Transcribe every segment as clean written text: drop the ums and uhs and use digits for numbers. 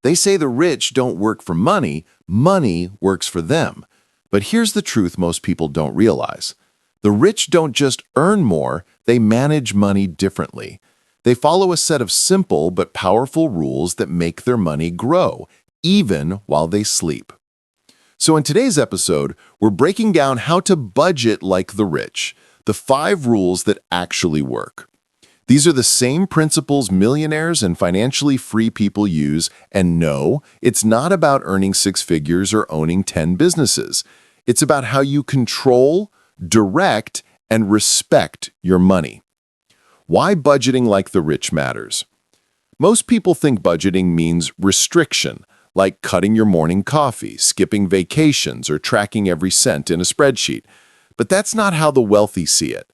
They say the rich don't work for money, money works for them. But here's the truth most people don't realize. The rich don't just earn more, they manage money differently. They follow a set of simple but powerful rules that make their money grow, even while they sleep. So in today's episode, we're breaking down how to budget like the rich, the 5 rules that actually work. These are the same principles millionaires and financially free people use, and no, it's not about earning 6 figures or owning 10 businesses. It's about how you control, direct, and respect your money. Why budgeting like the rich matters? Most people think budgeting means restriction, like cutting your morning coffee, skipping vacations, or tracking every cent in a spreadsheet. But that's not how the wealthy see it.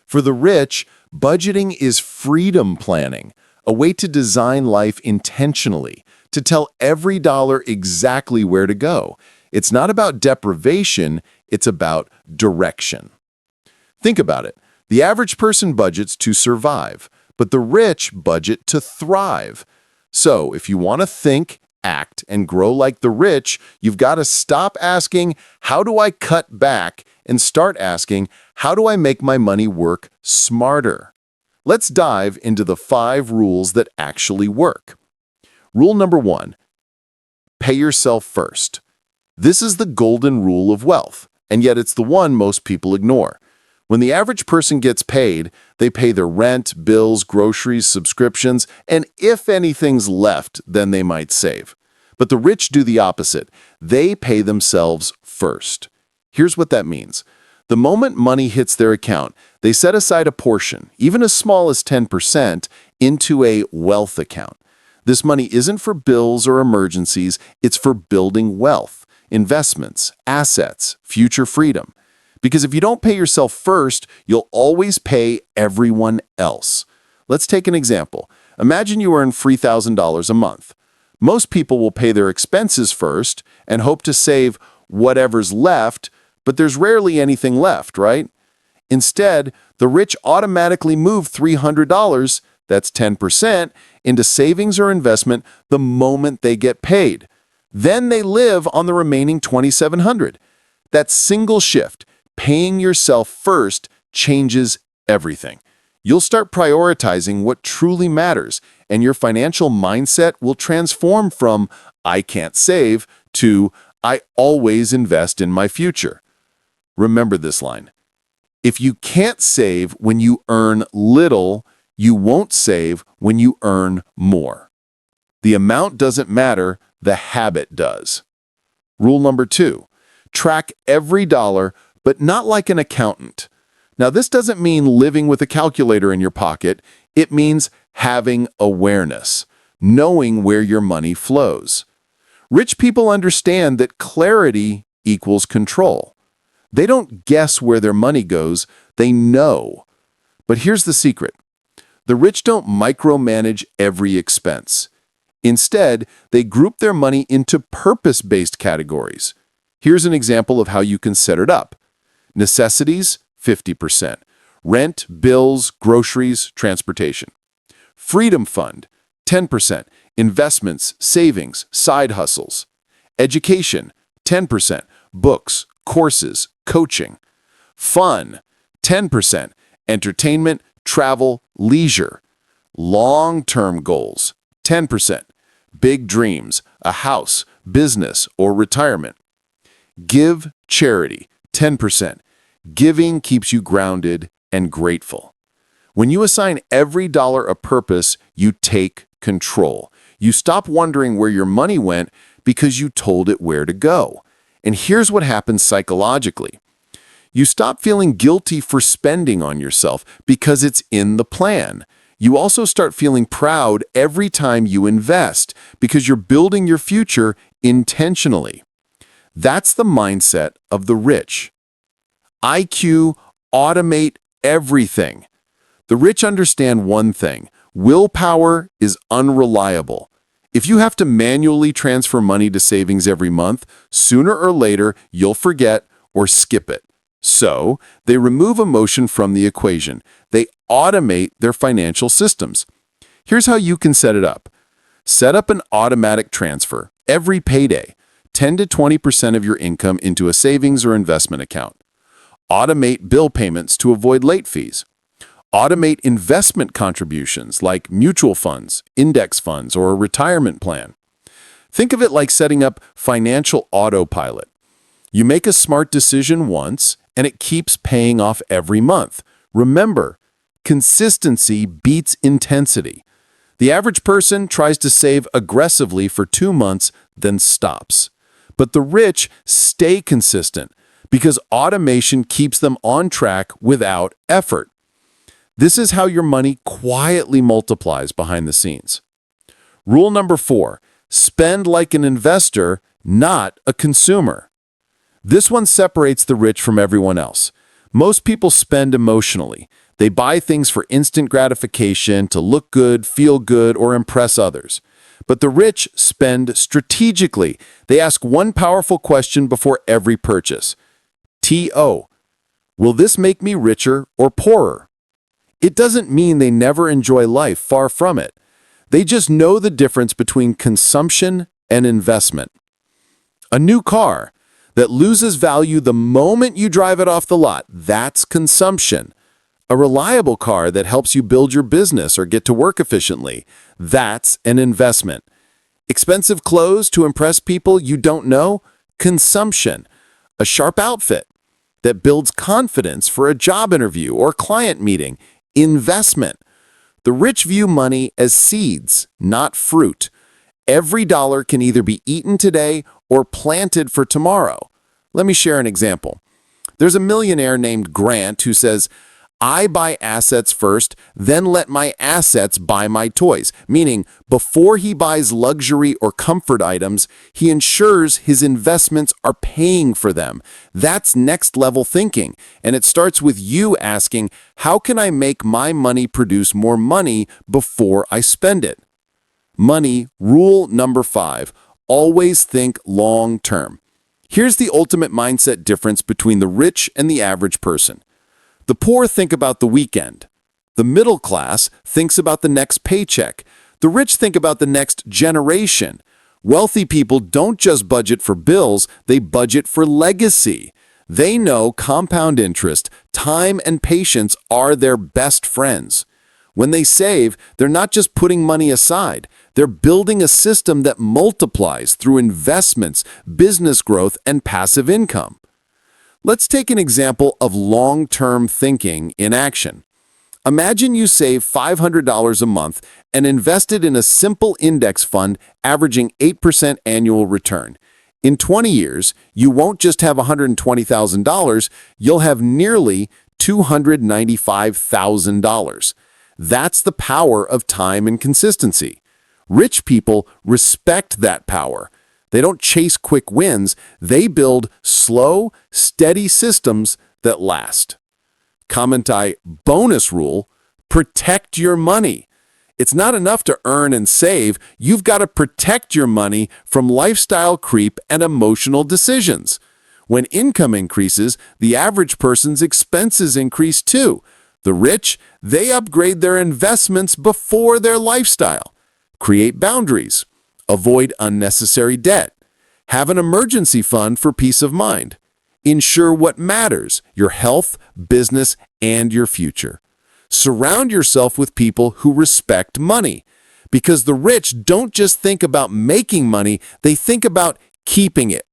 For the rich, budgeting is freedom planning, a way to design life intentionally, to tell every dollar exactly where to go. It's not about deprivation, it's about direction. Think about it. The average person budgets to survive, but the rich budget to thrive. So, if you want to think, act, and grow like the rich, you've got to stop asking, how do I cut back? And start asking, how do I make my money work smarter? Let's dive into the 5 rules that actually work. Rule number 1, pay yourself first. This is the golden rule of wealth, and yet it's the one most people ignore. When the average person gets paid, they pay their rent, bills, groceries, subscriptions, and if anything's left, then they might save. But the rich do the opposite. They pay themselves first. Here's what that means. The moment money hits their account, they set aside a portion, even as small as 10%, into a wealth account. This money isn't for bills or emergencies, it's for building wealth, investments, assets, future freedom. Because if you don't pay yourself first, you'll always pay everyone else. Let's take an example. Imagine you earn $3,000 a month. Most people will pay their expenses first and hope to save whatever's left, but there's rarely anything left, right? Instead, the rich automatically move $300, that's 10%, into savings or investment the moment they get paid. Then they live on the remaining $2,700. That single shift, paying yourself first, changes everything. You'll start prioritizing what truly matters, and your financial mindset will transform from "I can't save" to "I always invest in my future." Remember this line. If you can't save when you earn little, you won't save when you earn more. The amount doesn't matter, the habit does. Rule number 2, track every dollar, but not like an accountant. Now, this doesn't mean living with a calculator in your pocket. It means having awareness, knowing where your money flows. Rich people understand that clarity equals control. They don't guess where their money goes, they know. But here's the secret. The rich don't micromanage every expense. Instead, they group their money into purpose-based categories. Here's an example of how you can set it up. Necessities, 50%. Rent, bills, groceries, transportation. Freedom fund, 10%. Investments, savings, side hustles. Education, 10%. Books, courses, coaching. Fun, 10%. Entertainment, travel, leisure. Long-term goals, 10%. Big dreams, a house, business, or retirement. Give charity, 10%. Giving keeps you grounded and grateful. When you assign every dollar a purpose, you take control. You stop wondering where your money went because you told it where to go. And here's what happens psychologically. You stop feeling guilty for spending on yourself because it's in the plan. You also start feeling proud every time you invest because you're building your future intentionally. That's the mindset of the rich. IQ, automate everything. The rich understand one thing. Willpower is unreliable. If you have to manually transfer money to savings every month, sooner or later you'll forget or skip it. So, they remove emotion from the equation. They automate their financial systems. Here's how you can set it up. Set up an automatic transfer every payday, 10 to 20% of your income into a savings or investment account. Automate bill payments to avoid late fees. Automate investment contributions like mutual funds, index funds, or a retirement plan. Think of it like setting up financial autopilot. You make a smart decision once, and it keeps paying off every month. Remember, consistency beats intensity. The average person tries to save aggressively for 2 months, then stops. But the rich stay consistent because automation keeps them on track without effort. This is how your money quietly multiplies behind the scenes. Rule number 4, spend like an investor, not a consumer. This one separates the rich from everyone else. Most people spend emotionally. They buy things for instant gratification, to look good, feel good, or impress others. But the rich spend strategically. They ask one powerful question before every purchase. T.O. Will this make me richer or poorer? It doesn't mean they never enjoy life, far from it. They just know the difference between consumption and investment. A new car that loses value the moment you drive it off the lot, that's consumption. A reliable car that helps you build your business or get to work efficiently, that's an investment. Expensive clothes to impress people you don't know, consumption. A sharp outfit that builds confidence for a job interview or client meeting, investment. The rich view money as seeds, not fruit. Every dollar can either be eaten today or planted for tomorrow. Let me share an example. There's a millionaire named Grant who says, I buy assets first, then let my assets buy my toys. Meaning, before he buys luxury or comfort items, he ensures his investments are paying for them. That's next level thinking. And it starts with you asking, how can I make my money produce more money before I spend it? Money, rule number 5, always think long term. Here's the ultimate mindset difference between the rich and the average person. The poor think about the weekend. The middle class thinks about the next paycheck. The rich think about the next generation. Wealthy people don't just budget for bills, they budget for legacy. They know compound interest, time, and patience are their best friends. When they save, they're not just putting money aside. They're building a system that multiplies through investments, business growth, and passive income. Let's take an example of long-term thinking in action. Imagine you save $500 a month and invest it in a simple index fund averaging 8% annual return. In 20 years, you won't just have $120,000, you'll have nearly $295,000. That's the power of time and consistency. Rich people respect that power. They don't chase quick wins, they build slow, steady systems that last. Commentai bonus rule, protect your money. It's not enough to earn and save, you've got to protect your money from lifestyle creep and emotional decisions. When income increases, the average person's expenses increase too. The rich, they upgrade their investments before their lifestyle. Create boundaries. Avoid unnecessary debt. Have an emergency fund for peace of mind. Ensure what matters, your health, business, and your future. Surround yourself with people who respect money. Because the rich don't just think about making money, they think about keeping it.